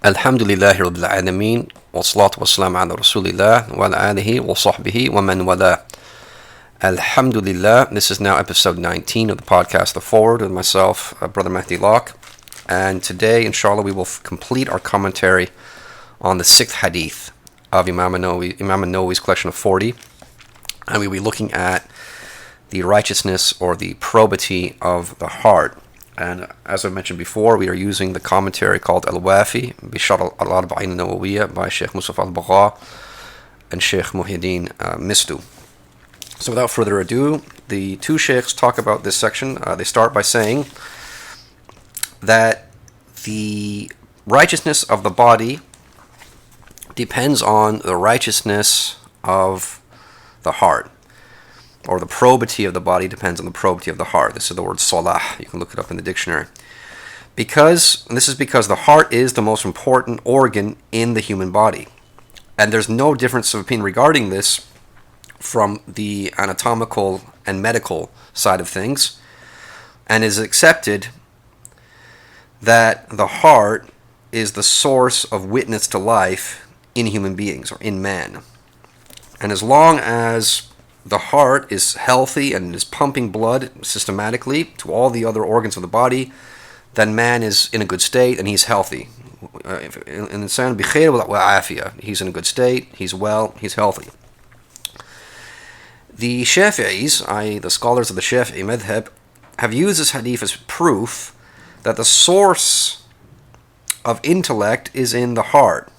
Alhamdulillahi Rabbil Alameen, wa salatu wa salam ala Rasulillah, wa ala alihi wa sahbihi wa man wala. Alhamdulillah, this is now episode 19 of the podcast, The Forward, with myself, Brother Mahdi Locke. And today, inshallah, we will complete our commentary on the 6th Hadith of Imam an-Nawawi's collection of 40. And we'll be looking at the righteousness or the probity of the heart. And as I mentioned before, we are using the commentary called Al-Wafi, Bishar an-Nawawi by Sheikh Musaf al-Bagha and Sheikh Muhyiddin Mistu. So without further ado, the two sheikhs talk about this section. They start by saying that the righteousness of the body depends on the righteousness of the heart. Or the probity of the body depends on the probity of the heart. This is the word salah. You can look it up in the dictionary. This is because the heart is the most important organ in the human body. And there's no difference of opinion regarding this from the anatomical and medical side of things. And is accepted that the heart is the source of witness to life in human beings or in man. And as long as the heart is healthy and is pumping blood systematically to all the other organs of the body, then man is in a good state and he's healthy. He's in a good state, he's well, he's healthy. The Shafi'is, i.e. the scholars of the Shafi'i madhab, have used this hadith as proof that the source of intellect is in the heart.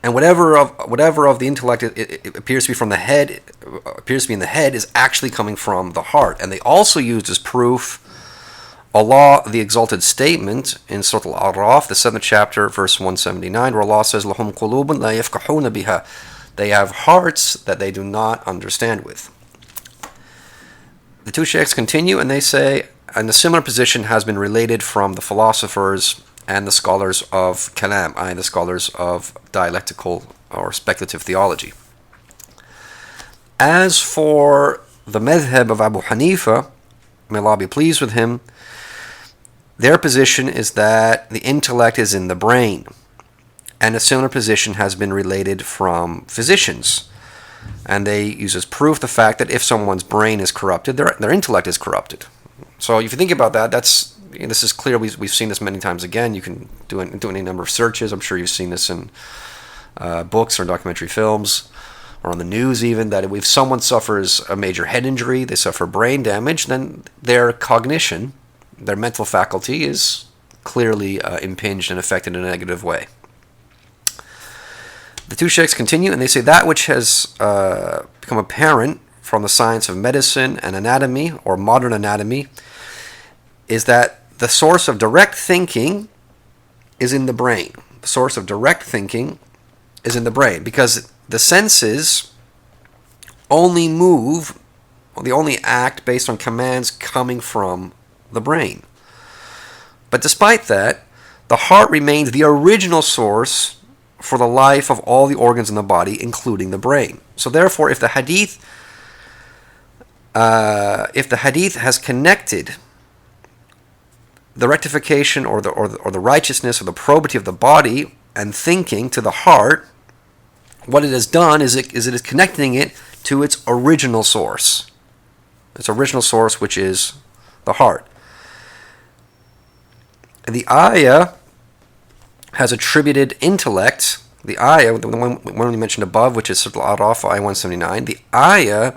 And whatever of the intellect it appears to be from the head, appears to be in the head, is actually coming from the heart. And they also used as proof Allah, the exalted statement in Surah Al-A'raf, the 7th chapter, verse 179, where Allah says, "Lahum qulubun la yafqahuna biha." They have hearts that they do not understand with. The two sheikhs continue, and they say, and a similar position has been related from the philosophers and the scholars of Kalam, i.e. the scholars of dialectical or speculative theology. As for the madhab of Abu Hanifa, may Allah be pleased with him, their position is that the intellect is in the brain. And a similar position has been related from physicians. And they use as proof the fact that if someone's brain is corrupted, their intellect is corrupted. So if you think about that, this is clear. We've seen this many times again. You can do any number of searches. I'm sure you've seen this in books or documentary films or on the news even, that if someone suffers a major head injury, they suffer brain damage, then their cognition, their mental faculty is clearly impinged and affected in a negative way. The two sheikhs continue, and they say that which has become apparent from the science of medicine and anatomy, or modern anatomy, is that the source of direct thinking is in the brain. The source of direct thinking is in the brain, because the senses only move, or they only act based on commands coming from the brain. But despite that, the heart remains the original source for the life of all the organs in the body, including the brain. So therefore, if the hadith has connected the rectification or the righteousness or the probity of the body and thinking to the heart, what it has done is it is connecting it to its original source. Its original source, which is the heart. And the ayah has attributed intellect. The ayah, the one we mentioned above, which is Surah Al-A'raf, ayah 179, the ayah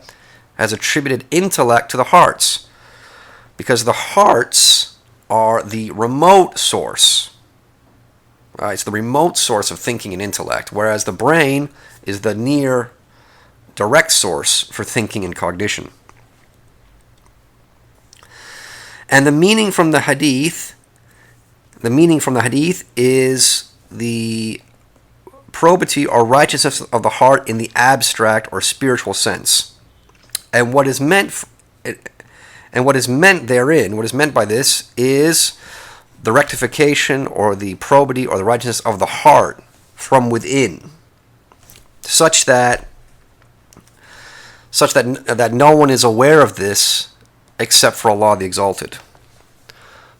has attributed intellect to the hearts, because the hearts are the remote source. It's the remote source of thinking and intellect, whereas the brain is the near, direct source for thinking and cognition. And the meaning from the hadith is the probity or righteousness of the heart in the abstract or spiritual sense. And what is meant therein, what is meant by this, is the rectification or the probity or the righteousness of the heart from within, such that no one is aware of this except for Allah the Exalted.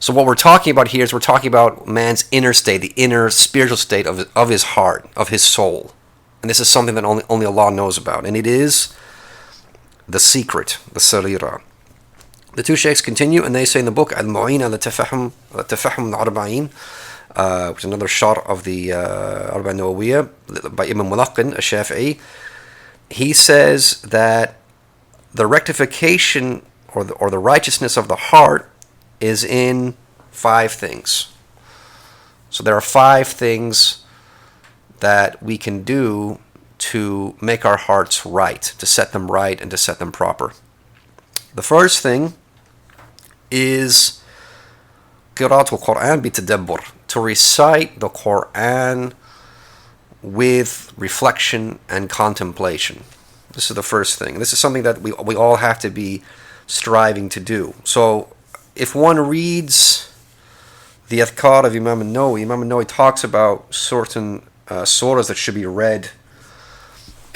So what we're talking about here is we're talking about man's inner state, the inner spiritual state of his heart, of his soul. And this is something that only Allah knows about. And it is the secret, the sarira. The two sheikhs continue, and they say in the book, Al-Mu'in al-Tafahum al-Arba'in, which is another shot of the Arba'in Nawawiyya by Imam Mulaqin, a Shafi'i. He says that the rectification or the righteousness of the heart is in 5 things. So there are 5 things that we can do to make our hearts right, to set them right and to set them proper. The first thing is Qira'atul Qur'an bitadabbur, to recite the Qur'an with reflection and contemplation. This is the first thing. This is something that we all have to be striving to do. So if one reads the Adhkar of Imam an-Nawawi talks about certain surahs that should be read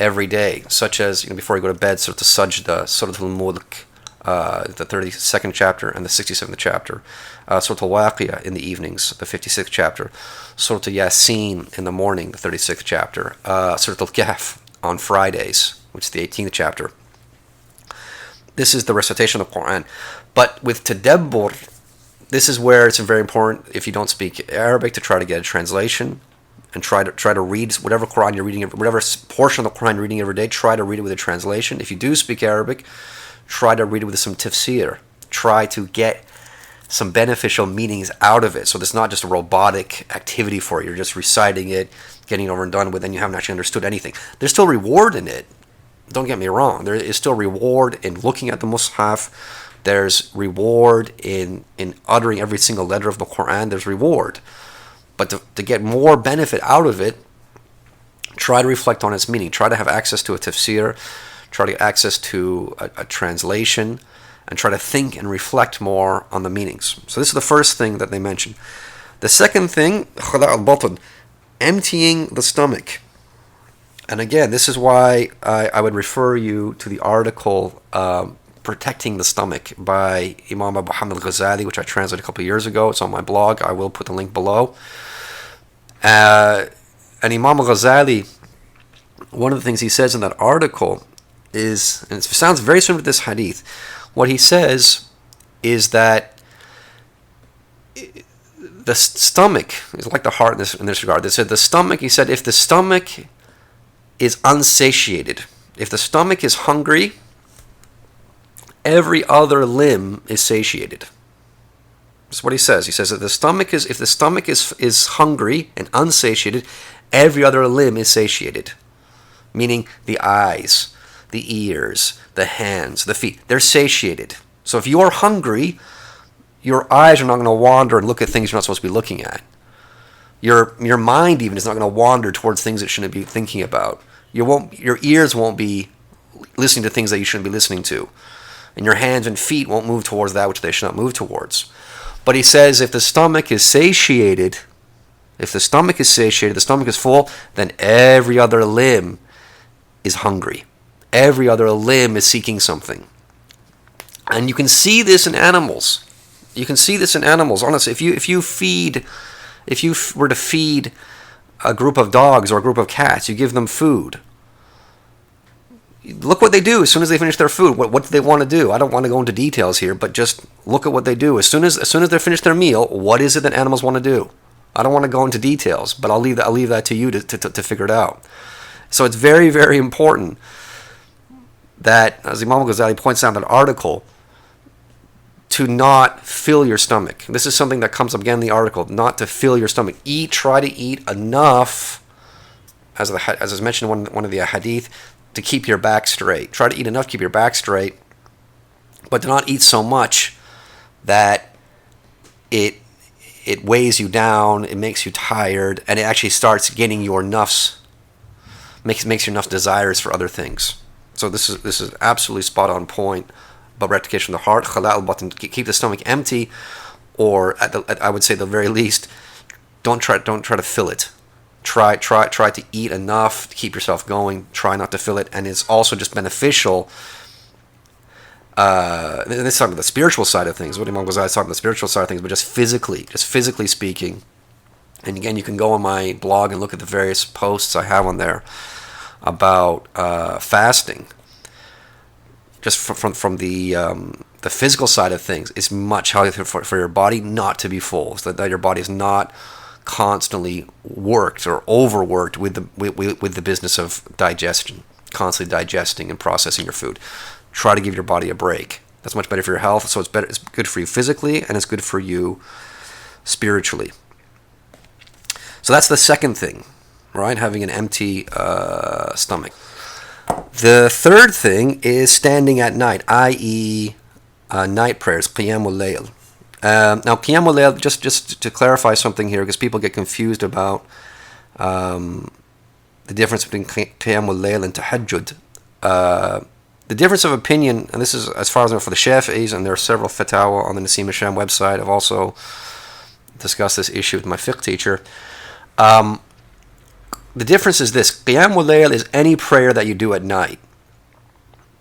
every day, such as, before you go to bed, Surah Al-Sajda, Surah Al-Mulk, the 32nd chapter and the 67th chapter, Surah Al-Waqiyah in the evenings, the 56th chapter, Surah Yasin in the morning, the 36th chapter, Surah Al-Kahf on Fridays, which is the 18th chapter. This is the recitation of the Qur'an. But with tadabbur, this is where it's very important, if you don't speak Arabic, to try to get a translation and try to read whatever Qur'an you're reading, whatever portion of the Qur'an you're reading every day, try to read it with a translation. If you do speak Arabic, try to read it with some tafsir. Try to get some beneficial meanings out of it. So it's not just a robotic activity for you. You're just reciting it, getting it over and done with, and you haven't actually understood anything. There's still reward in it. Don't get me wrong. There is still reward in looking at the Mus'haf. There's reward in uttering every single letter of the Qur'an. There's reward. But to get more benefit out of it, try to reflect on its meaning. Try to have access to a tafsir. Try to get access to a translation. And try to think and reflect more on the meanings. So this is the first thing that they mention. The second thing, khada' al-batn, emptying the stomach. And again, this is why I would refer you to the article Protecting the Stomach by Imam Abu Hamid al-Ghazali, which I translated a couple of years ago. It's on my blog. I will put the link below. And Imam al-Ghazali, one of the things he says in that article is, and it sounds very similar to this hadith, what he says is that the stomach is like the heart in this regard. They said the stomach, he said, if the stomach is unsatiated, if the stomach is hungry, every other limb is satiated. That's what he says. He says that if the stomach is hungry and unsatiated, every other limb is satiated. Meaning the eyes, the ears, the hands, the feet, they're satiated. So if you are hungry, your eyes are not going to wander and look at things you're not supposed to be looking at. Your mind even is not going to wander towards things it shouldn't be thinking about. Your ears won't be listening to things that you shouldn't be listening to. And your hands and feet won't move towards that which they should not move towards. But he says if the stomach is satiated, the stomach is full, then every other limb is hungry. Every other limb is seeking something. And you can see this in animals. Honestly, if you were to feed a group of dogs or a group of cats, you give them food. Look what they do as soon as they finish their food. What do they want to do? I don't want to go into details here, but just look at what they do. As soon as they finish their meal, what is it that animals want to do? I don't want to go into details, but I'll leave that to you to figure it out. So it's very, very important that, as Imam Ghazali points out in that article, to not fill your stomach. This is something that comes up again in the article, not to fill your stomach. Try to eat enough, as is mentioned in one of the hadith, to keep your back straight. Try to eat enough to keep your back straight, but do not eat so much that it weighs you down, it makes you tired, and it actually starts getting your nafs, makes your nafs desires for other things. So this is absolutely spot on point about rectification of the heart. Khala al-batn, keep the stomach empty, or I would say the very least, don't try to fill it. Try to eat enough to keep yourself going. Try not to fill it, and it's also just beneficial this is talking about the spiritual side of things. What Imam Ghazali is talking about the spiritual side of things, but just physically speaking. And again, you can go on my blog and look at the various posts I have on there about fasting. Just from the physical side of things, it's much healthier for your body not to be full, so that your body is not constantly worked or overworked with the business of digestion, constantly digesting and processing your food. Try to give your body a break. That's much better for your health. So it's good for you physically, and it's good for you spiritually. So that's the second thing, right? Having an empty stomach. The third thing is standing at night, i.e. Night prayers, Qiyamul Layl. Now, Qiyamul Layl, just to clarify something here, because people get confused about the difference between Qiyamul Layl and Tahajjud. The difference of opinion, and this is as far as I know for the Shafi'is, and there are several fatwa on the Nasim Hasham website. I've also discussed this issue with my fiqh teacher. The difference is this: Qiyamul Layl is any prayer that you do at night.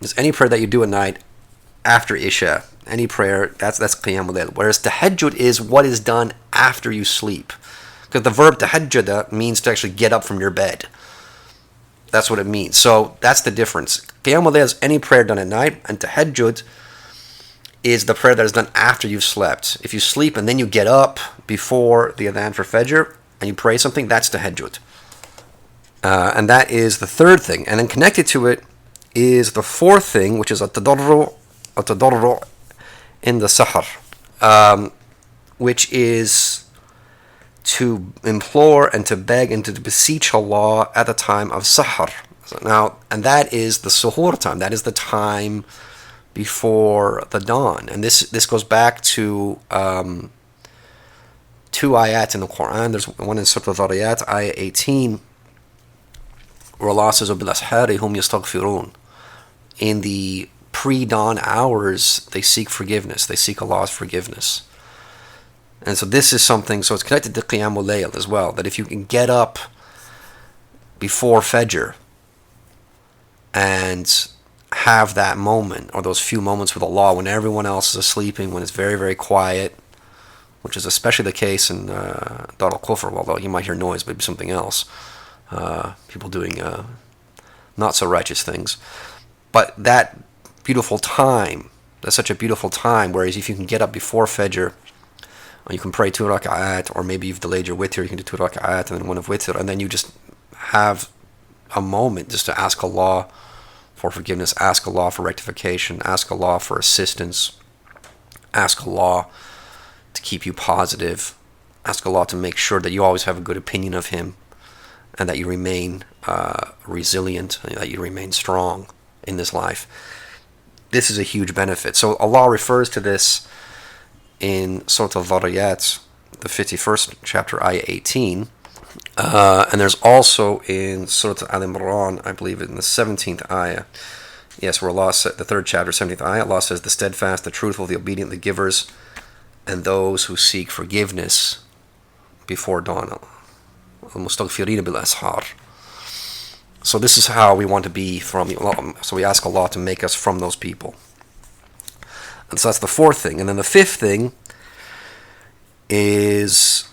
It's any prayer that you do at night after Isha. Any prayer, that's Qiyamul Layl. Whereas Tahajjud is what is done after you sleep. Because the verb Tahajjud means to actually get up from your bed. That's what it means. So that's the difference. Qiyamul Layl is any prayer done at night, and Tahajjud is the prayer that is done after you've slept. If you sleep and then you get up before the adhan for Fajr and you pray something, that's Tahajjud. And that is the third thing. And then connected to it is the fourth thing, which is at-tadarru' in the sahar, which is to implore and to beg and to beseech Allah at the time of sahar. Now, and that is the suhoor time. That is the time before the dawn. And this goes back to two ayat in the Qur'an. There's one in Surah Al-Dhariyat, ayah 18, where Allah says, وَبِالْأَسْحَارِ هُمْ يَسْتَغْفِرُونَ. In the pre-dawn hours, they seek forgiveness. They seek Allah's forgiveness. And so this is something, so it's connected to Qiyamul Layl as well, that if you can get up before Fajr and have that moment, or those few moments with Allah when everyone else is sleeping, when it's very, very quiet, which is especially the case in Dar al-Kufr, although you might hear noise, maybe something else. People doing not so righteous things. But that beautiful time, that's such a beautiful time, whereas if you can get up before Fajr, or you can pray 2 rak'at, or maybe you've delayed your witr, you can do 2 rak'at and then one of witr, and then you just have a moment just to ask Allah for forgiveness, ask Allah for rectification, ask Allah for assistance, ask Allah to keep you positive, ask Allah to make sure that you always have a good opinion of Him, and that you remain resilient, and that you remain strong in this life. This is a huge benefit. So Allah refers to this in Surah Al-Dhariyat, the 51st chapter, ayah 18. And there's also in Surah Al-Imran, I believe in the 17th ayah, yes, where Allah said, the 3rd chapter, 17th ayah, Allah says, the steadfast, the truthful, the obedient, the givers, and those who seek forgiveness before dawn. Al-Mustaghfirina bil-Ashar. So this is how we want to be from Allah. So we ask Allah to make us from those people. And so that's the fourth thing. And then the fifth thing is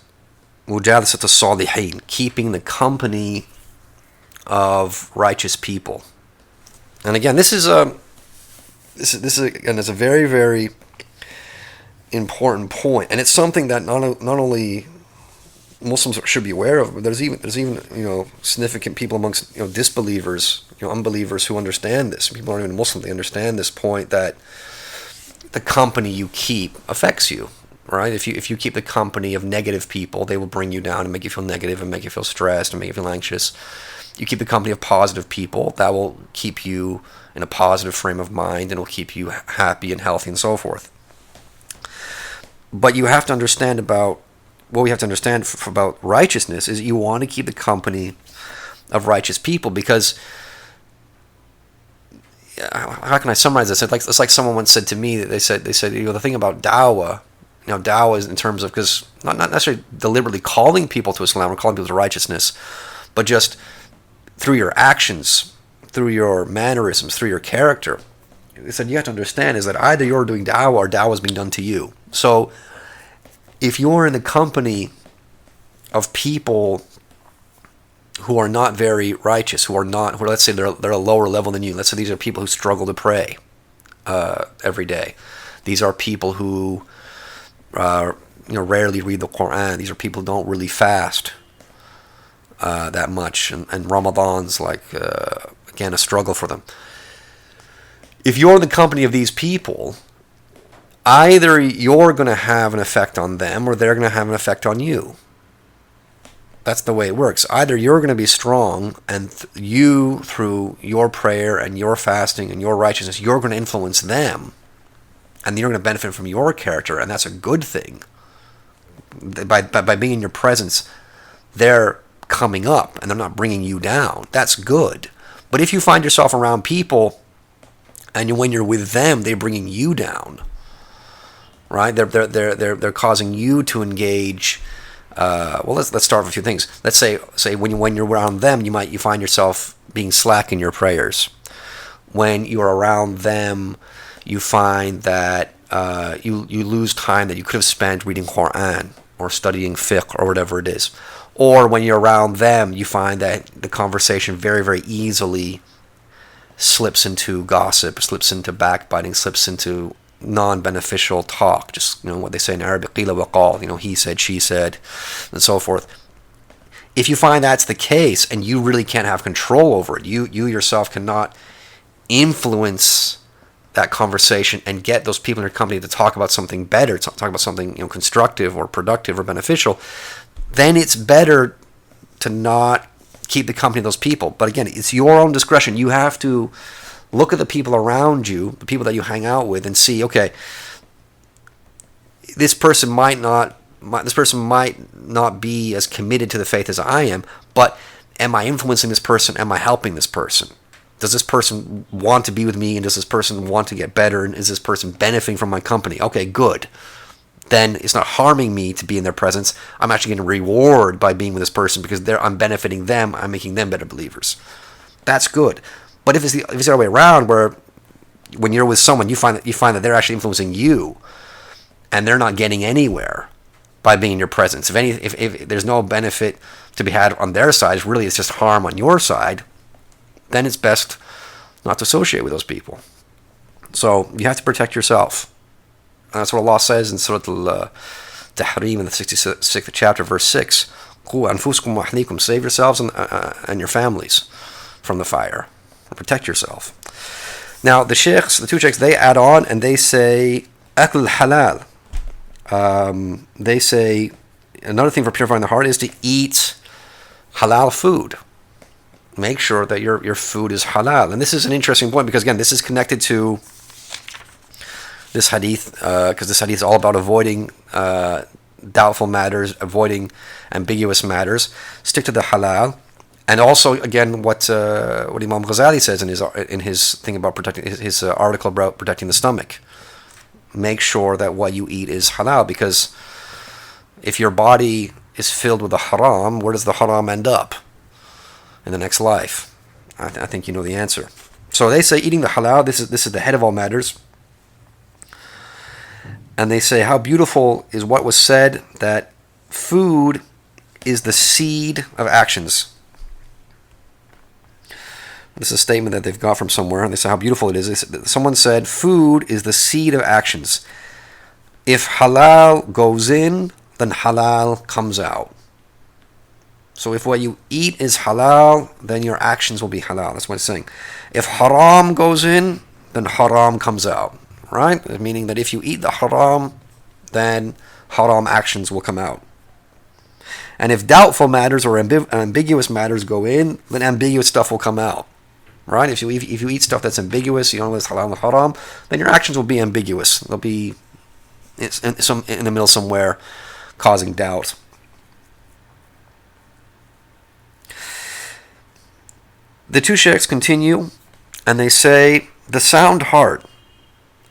Mujalasat as-Salihin, keeping the company of righteous people. And again, this is a very, very important point, and it's something that not only Muslims should be aware of, but there's even significant people amongst disbelievers, unbelievers who understand this. People aren't even Muslim; they understand this point that the company you keep affects you, right? If you keep the company of negative people, they will bring you down and make you feel negative and make you feel stressed and make you feel anxious. You keep the company of positive people, that will keep you in a positive frame of mind and will keep you happy and healthy and so forth. But you have to understand about what we have to understand about righteousness is you want to keep the company of righteous people, because how can I summarize this? It's like someone once said to me that they said the thing about dawah, dawah is in terms of, because not necessarily deliberately calling people to Islam or calling people to righteousness, but just through your actions, through your mannerisms, through your character, they said you have to understand is that either you're doing da'wah or da'wah is being done to you. So if you're in the company of people who are not very righteous, who let's say they're a lower level than you. Let's say these are people who struggle to pray every day. These are people who rarely read the Qur'an. These are people who don't really fast that much, and Ramadan's again a struggle for them. If you're in the company of these people, either you're going to have an effect on them or they're going to have an effect on you. That's the way it works. Either you're going to be strong and you, through your prayer and your fasting and your righteousness, you're going to influence them and you're going to benefit from your character, and that's a good thing. By being in your presence, they're coming up and they're not bringing you down. That's good. But if you find yourself around people and when you're with them, they're bringing you down, right? They're causing you to engage. Let's start with a few things. Let's say when you're around them, you find yourself being slack in your prayers. When you're around them, you find that you lose time that you could have spent reading Qur'an or studying fiqh or whatever it is. Or when you're around them, you find that the conversation very, very easily slips into gossip, slips into backbiting, slips into non-beneficial talk, just what they say in Arabic, qila wa qal, he said, she said, and so forth. If you find that's the case and you really can't have control over it, you yourself cannot influence that conversation and get those people in your company to talk about something better, talk about something constructive or productive or beneficial, then it's better to not keep the company of those people. But again, it's your own discretion. You have to look at the people around you, the people that you hang out with, and see, okay, this person might not be as committed to the faith as I am, but am I influencing this person? Am I helping this person? Does this person want to be with me, and does this person want to get better, and is this person benefiting from my company? Okay, good. Then it's not harming me to be in their presence. I'm actually getting a reward by being with this person because I'm benefiting them. I'm making them better believers. That's good. But if it's the other way around, where when you're with someone, you find that they're actually influencing you, and they're not getting anywhere by being in your presence. If there's no benefit to be had on their side, really it's just harm on your side, then it's best not to associate with those people. So you have to protect yourself. And that's what Allah says in Surah Al-Tahrim in the 66th chapter, verse 6. Qu anfusakum wa ahlikum, save yourselves and your families from the fire. Protect yourself. Now the two sheikhs, they add on and they say akl halal. They say another thing for purifying the heart is to eat halal food. Make sure that your food is halal. And this is an interesting point because again, this is connected to this hadith, because this hadith is all about avoiding doubtful matters, avoiding ambiguous matters. Stick to the halal. And also, again, what Imam Ghazali says in his thing about protecting his article about protecting the stomach. Make sure that what you eat is halal, because if your body is filled with the haram, where does the haram end up in the next life? I think you know the answer. So they say eating the halal. This is the head of all matters. And they say how beautiful is what was said, that food is the seed of actions. This is a statement that they've got from somewhere, and they say how beautiful it is. Someone said, food is the seed of actions. If halal goes in, then halal comes out. So if what you eat is halal, then your actions will be halal. That's what it's saying. If haram goes in, then haram comes out. Right? Meaning that if you eat the haram, then haram actions will come out. And if doubtful matters or ambiguous matters go in, then ambiguous stuff will come out. Right? If you eat stuff that's ambiguous, you don't know it's halal and haram, then your actions will be ambiguous. They'll be in the middle somewhere, causing doubt. The two sheikhs continue, and they say the sound heart,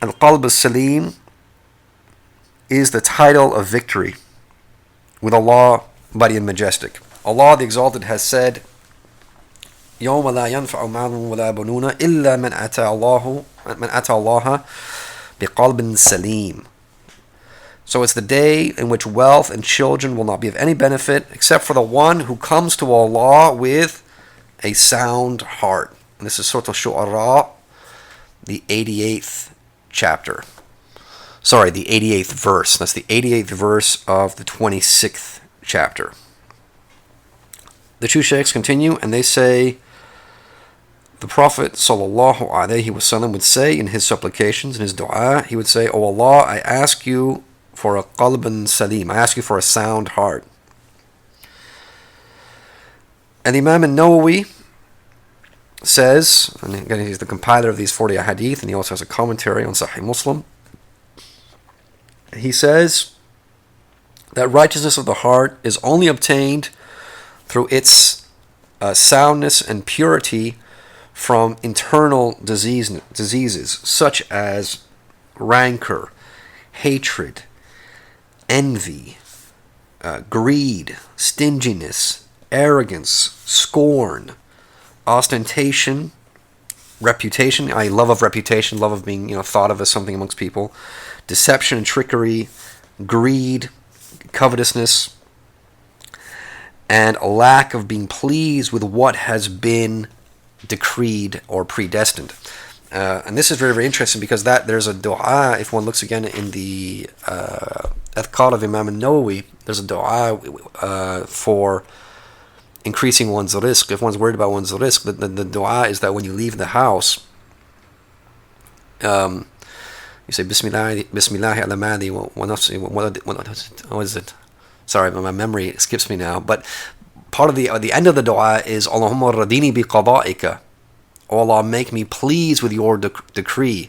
al-qalb as-salim, is the title of victory with Allah, mighty and majestic. Allah the Exalted has said يوم لا ينفع مال ولا بنون إلا من أتى الله بقلب سليم. So it's the day in which wealth and children will not be of any benefit except for the one who comes to Allah with a sound heart. And this is Surah Al-Shu'ara, the 88th chapter. Sorry, the 88th verse. That's the 88th verse of the 26th chapter. The two sheikhs continue and they say, the Prophet ﷺ would say in his supplications, in his dua, he would say, "O Allah, I ask you for a qalban salim. I ask you for a sound heart." And Imam an-Nawawi says, and again he's the compiler of these 40 hadith, and he also has a commentary on Sahih Muslim. He says that righteousness of the heart is only obtained through its soundness and purity from internal diseases such as rancor, hatred, envy, greed, stinginess, arrogance, scorn, ostentation, reputation, i.e. love of reputation, love of being thought of as something amongst people, deception and trickery, greed, covetousness, and a lack of being pleased with what has been decreed or predestined. And this is very, very interesting because there's a dua, if one looks again in the Adhkar of Imam an-Nawawi, there's a dua for increasing one's rizq. If one's worried about one's rizq, the dua is that when you leave the house, you say Bismillah ala madi wa nafsi. What is it? Sorry, my memory skips me now. But part of the end of the dua is Allahumma radini bi qada'ika. O Allah, make me pleased with your decree.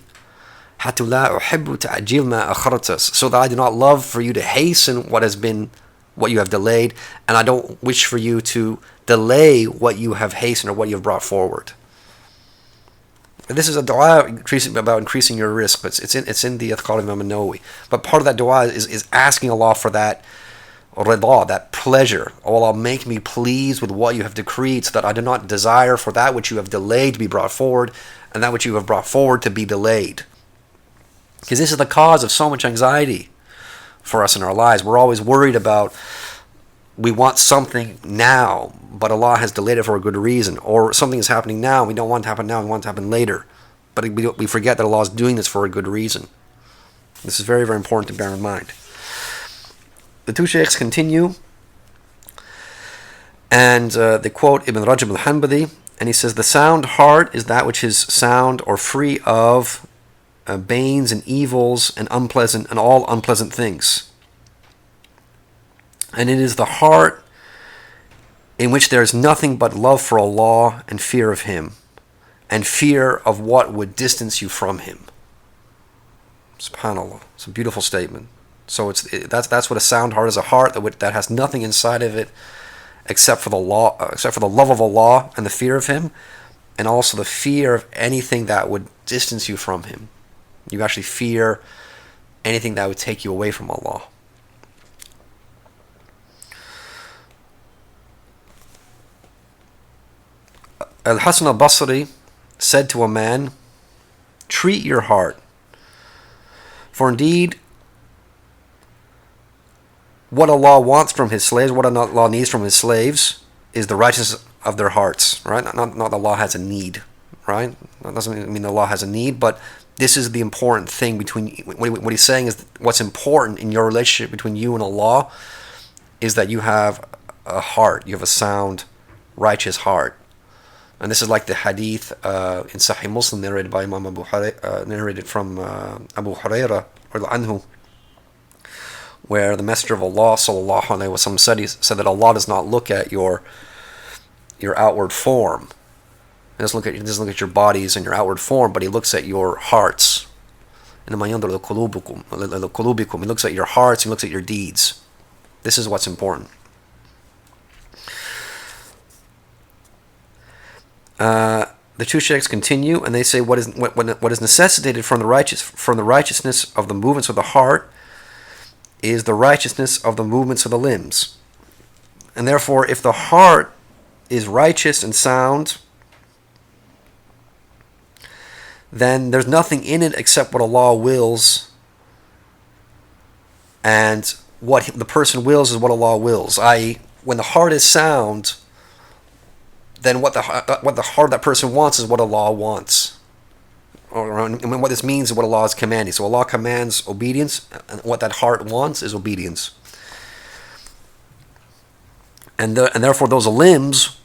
Hatta la uhibbu ta'jil ma akhartas, so that I do not love for you to hasten what you have delayed, and I don't wish for you to delay what you have hastened or what you have brought forward. This is a dua about increasing your rizq. It's in the Adhkar of Imam an-Nawawi. But part of that dua is asking Allah for that rida, that pleasure. Oh Allah, make me pleased with what you have decreed, so that I do not desire for that which you have delayed to be brought forward, and that which you have brought forward to be delayed. Because this is the cause of so much anxiety for us in our lives. We're always worried about, we want something now, but Allah has delayed it for a good reason. Or something is happening now, we don't want it to happen now, we want it to happen later. But we forget that Allah is doing this for a good reason. This is very, very important to bear in mind. The two sheikhs continue, and they quote Ibn Rajab al-Hanbali, and he says, the sound heart is that which is sound or free of banes and evils and unpleasant and all unpleasant things. And it is the heart in which there is nothing but love for Allah and fear of Him, and fear of what would distance you from Him. SubhanAllah. It's a beautiful statement. So that's what a sound heart is, a heart that has nothing inside of it except for the love of Allah and the fear of Him, and also the fear of anything that would distance you from Him. You actually fear anything that would take you away from Allah. Al-Hasan al-Basri said to a man, treat your heart, for indeed what Allah wants from His slaves, what Allah needs from His slaves, is the righteousness of their hearts. Right? Not that Allah has a need. Right? That doesn't mean Allah has a need, but this is the important thing between. What He's saying is, what's important in your relationship between you and Allah is that you have a heart, you have a sound, righteous heart. And this is like the hadith in Sahih Muslim narrated by Imam narrated from Abu Hurairah anhu, where the Messenger of Allah sallallahu alaihi wasallam said that Allah does not look at your outward form. He doesn't look at your bodies and your outward form, but He looks at your hearts. He looks at your hearts, He looks at your deeds. This is what's important. The two sheikhs continue, and they say what is necessitated from the righteousness of the movements of the heart is the righteousness of the movements of the limbs. And therefore, if the heart is righteous and sound, then there's nothing in it except what Allah wills, and what the person wills is what Allah wills. I.e., when the heart is sound, then what the heart of that person wants is what Allah wants. And what this means is what Allah is commanding. So Allah commands obedience, and what that heart wants is obedience. And therefore those limbs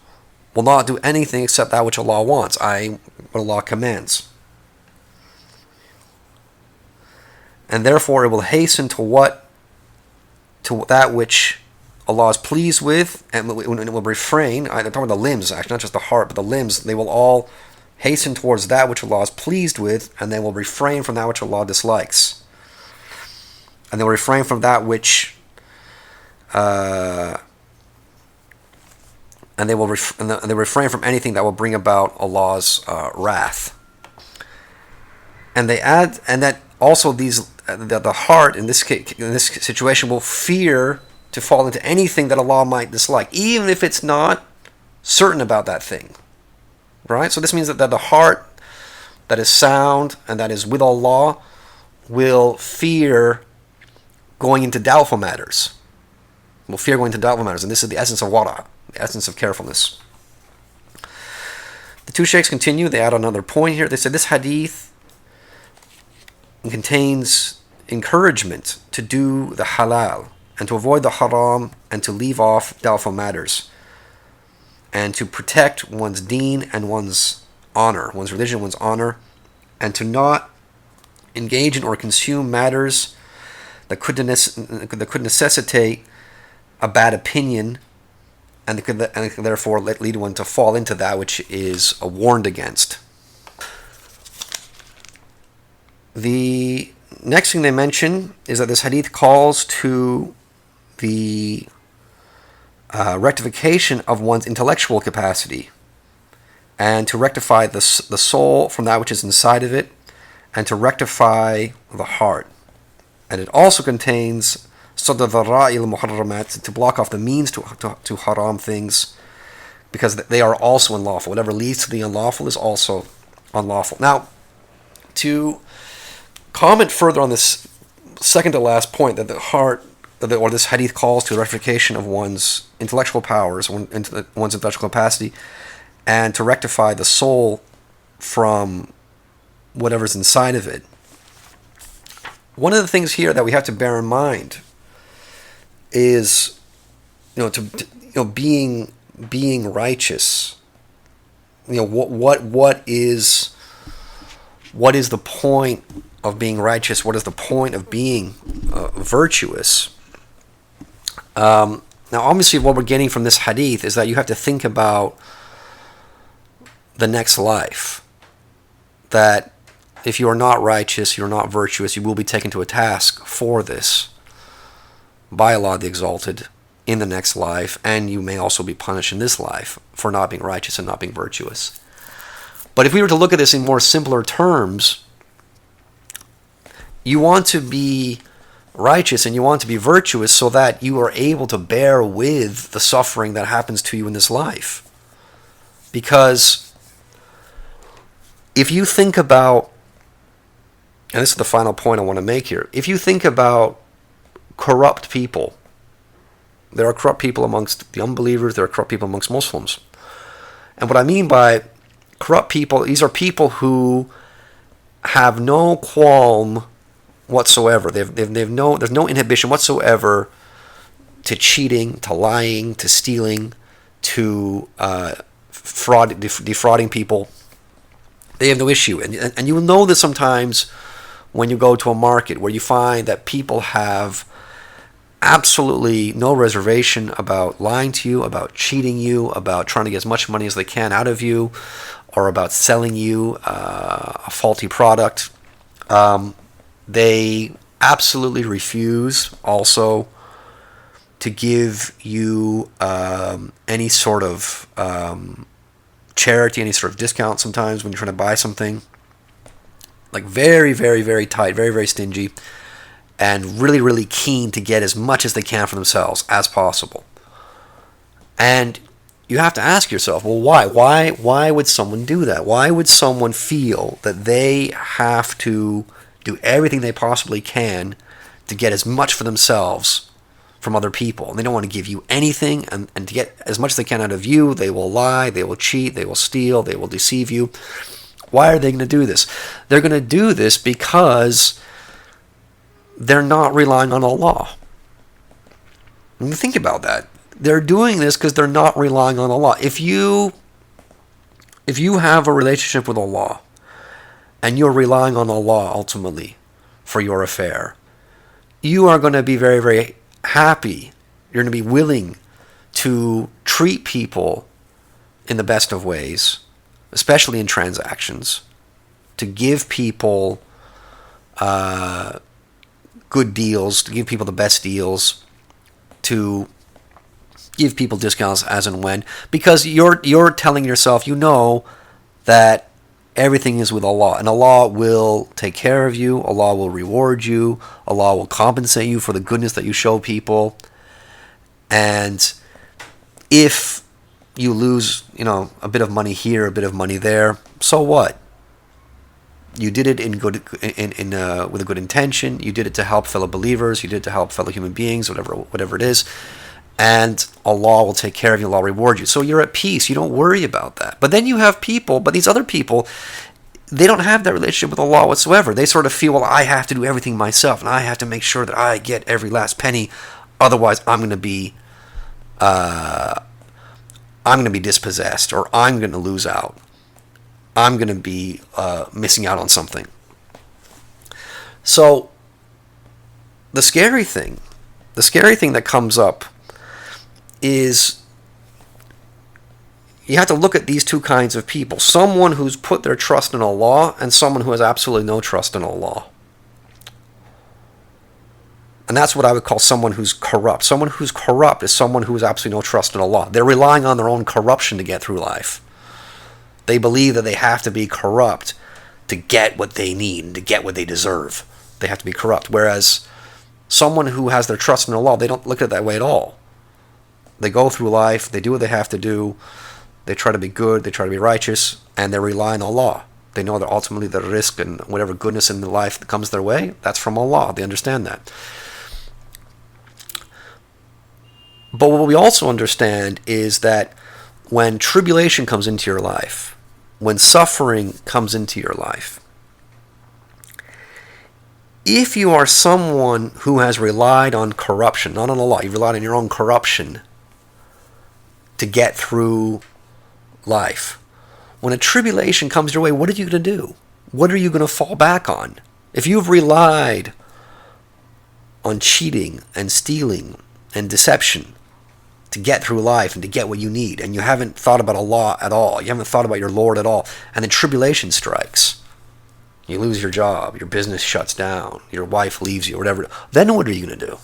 will not do anything except that which Allah wants, i.e., what Allah commands. And therefore it will hasten to that which Allah is pleased with, and it will refrain. I'm talking about the limbs, actually, not just the heart, but the limbs. They will all hasten towards that which Allah is pleased with, and they will refrain from that which Allah dislikes. And they will refrain from that which, and they refrain from anything that will bring about Allah's wrath. And they add, and that also the heart in this situation will fear to fall into anything that Allah might dislike, even if it's not certain about that thing. Right? So this means that the heart that is sound and that is with Allah will fear going into doubtful matters. Will fear going into doubtful matters. And this is the essence of wara, the essence of carefulness. The two sheikhs continue. They add another point here. They said this hadith contains encouragement to do the halal and to avoid the haram and to leave off doubtful matters and to protect one's deen and one's honor, one's religion, one's honor, and to not engage in or consume matters that could necessitate a bad opinion and could therefore lead one to fall into that which is warned against. The next thing they mention is that this hadith calls to the rectification of one's intellectual capacity and to rectify the soul from that which is inside of it and to rectify the heart. And it also contains صد الذرائع المحرمات, to block off the means to haram things, because they are also unlawful. Whatever leads to the unlawful is also unlawful. Now, to comment further on this second to last point, that the heart, or this hadith calls to the rectification of one's intellectual powers, one's intellectual capacity, and to rectify the soul from whatever's inside of it. One of the things here that we have to bear in mind is, being righteous. What is the point of being righteous? What is the point of being virtuous? Now, obviously, what we're getting from this hadith is that you have to think about the next life. That if you are not righteous, you're not virtuous, you will be taken to a task for this by Allah the Exalted in the next life, and you may also be punished in this life for not being righteous and not being virtuous. But if we were to look at this in more simpler terms, you want to be righteous and you want to be virtuous so that you are able to bear with the suffering that happens to you in this life. Because if you think about, and this is the final point I want to make here, if you think about corrupt people, there are corrupt people amongst the unbelievers, there are corrupt people amongst Muslims. And what I mean by corrupt people, these are people who have no qualm whatsoever. There's no inhibition whatsoever to cheating, to lying, to stealing, to defrauding people. They have no issue. And you will know this sometimes when you go to a market where you find that people have absolutely no reservation about lying to you, about cheating you, about trying to get as much money as they can out of you, or about selling you a faulty product. They absolutely refuse also to give you any sort of charity, any sort of discount sometimes when you're trying to buy something. Like very, very, very tight, very, very stingy, and really, really keen to get as much as they can for themselves as possible. And you have to ask yourself, well, why? Why would someone do that? Why would someone feel that they have to do everything they possibly can to get as much for themselves from other people? And they don't want to give you anything, and to get as much as they can out of you, they will lie, they will cheat, they will steal, they will deceive you. Why are they going to do this? They're going to do this because they're not relying on Allah. And think about that. They're doing this because they're not relying on Allah. If you have a relationship with Allah and you're relying on Allah ultimately for your affair, you are going to be very, very happy. You're going to be willing to treat people in the best of ways, especially in transactions, to give people good deals, to give people the best deals, to give people discounts as and when, because you're telling yourself, you know, that everything is with Allah, and Allah will take care of you, Allah will reward you, Allah will compensate you for the goodness that you show people. And if you lose, a bit of money here, a bit of money there, so what? You did it with a good intention. You did it to help fellow believers. You did it to help fellow human beings, whatever it is. And Allah will take care of you. Allah will reward you. So you're at peace. You don't worry about that. But then you have people, but these other people, they don't have that relationship with Allah whatsoever. They sort of feel, well, I have to do everything myself, and I have to make sure that I get every last penny. Otherwise, I'm going to be dispossessed, or I'm going to lose out. I'm going to be missing out on something. So the scary thing that comes up is you have to look at these two kinds of people. Someone who's put their trust in Allah and someone who has absolutely no trust in Allah. And that's what I would call someone who's corrupt. Someone who's corrupt is someone who has absolutely no trust in Allah. They're relying on their own corruption to get through life. They believe that they have to be corrupt to get what they need and to get what they deserve. They have to be corrupt. Whereas someone who has their trust in Allah, they don't look at it that way at all. They go through life, they do what they have to do, they try to be good, they try to be righteous, and they rely on Allah. They know that ultimately the rizq and whatever goodness in life that comes their way, that's from Allah. They understand that. But what we also understand is that when tribulation comes into your life, when suffering comes into your life, if you are someone who has relied on corruption, not on Allah, you've relied on your own corruption to get through life, when a tribulation comes your way, what are you going to do? What are you going to fall back on? If you've relied on cheating and stealing and deception to get through life and to get what you need, and you haven't thought about Allah at all, you haven't thought about your Lord at all, and then tribulation strikes, you lose your job, your business shuts down, your wife leaves you, whatever, then what are you going to do?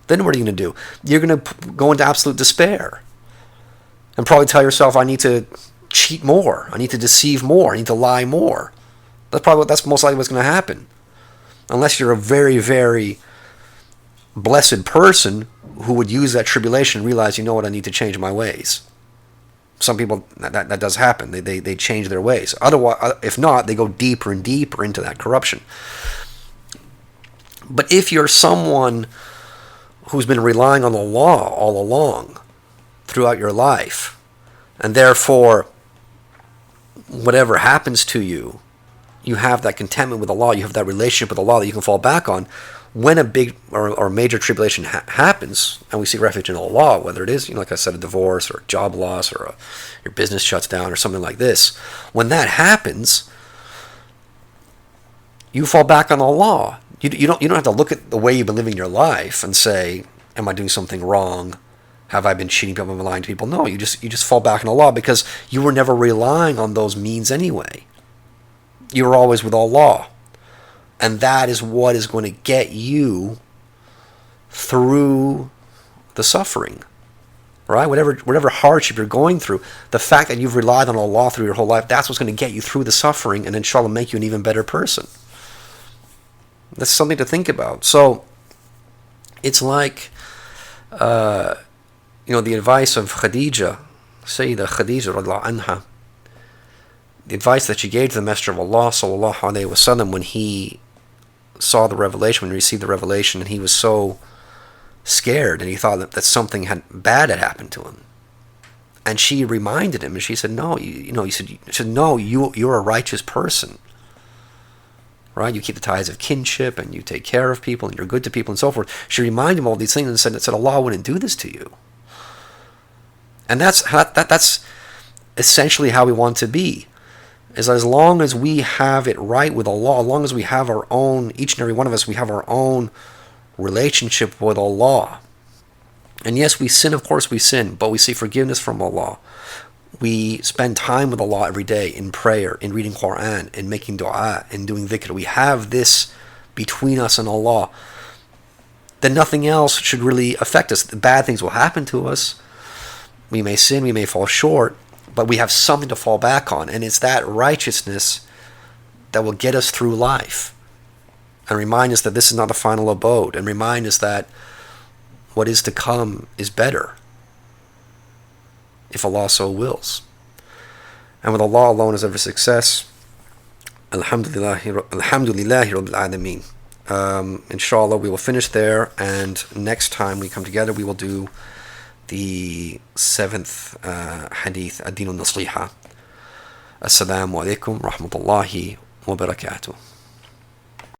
Then what are you going to do? You're going to go into absolute despair and probably tell yourself, I need to cheat more, I need to deceive more, I need to lie more. That's most likely what's going to happen. Unless you're a very, very blessed person who would use that tribulation and realize, you know what, I need to change my ways. Some people, that does happen. They change their ways. Otherwise, if not, they go deeper and deeper into that corruption. But if you're someone who's been relying on the law all along throughout your life, and therefore whatever happens to you, you have that contentment with Allah, you have that relationship with Allah that you can fall back on. When a big or major tribulation happens, and we seek refuge in Allah, whether it is, like I said, a divorce or a job loss or your business shuts down or something like this, when that happens, you fall back on Allah. You don't have to look at the way you've been living your life and say, am I doing something wrong? Have I been cheating people? Am I lying to people? No, you just fall back on Allah because you were never relying on those means anyway. You were always with Allah. And that is what is going to get you through the suffering, right? Whatever hardship you're going through, the fact that you've relied on Allah through your whole life, that's what's going to get you through the suffering and inshallah make you an even better person. That's something to think about. So it's like, the advice of Khadija, Sayyidah Khadija radiallahu anha, the advice that she gave to the Messenger of Allah sallallahu alaihi wasallam when he saw the revelation, when he received the revelation, and he was so scared and he thought that something bad had happened to him. And she reminded him, and she said, "No, you're a righteous person, right? You keep the ties of kinship, and you take care of people, and you're good to people, and so forth." She reminded him of all these things and said, "Allah wouldn't do this to you." And that's essentially how we want to be. Is that as long as we have it right with Allah, as long as we have our own, each and every one of us, we have our own relationship with Allah. And yes, we sin, of course we sin, but we seek forgiveness from Allah. We spend time with Allah every day in prayer, in reading Qur'an, in making dua, in doing dhikr. We have this between us and Allah. Then nothing else should really affect us. Bad things will happen to us. We may sin, we may fall short, but we have something to fall back on. And it's that righteousness that will get us through life. And remind us that this is not the final abode. And remind us that what is to come is better, if Allah so wills. And with Allah alone is every success. Alhamdulillahi Rabbil Alameen. Inshallah, we will finish there, and next time we come together, we will do the 7th hadith, Ad-Din al-Nasiha. Assalamu alaikum rahmatullahi wa barakatuh.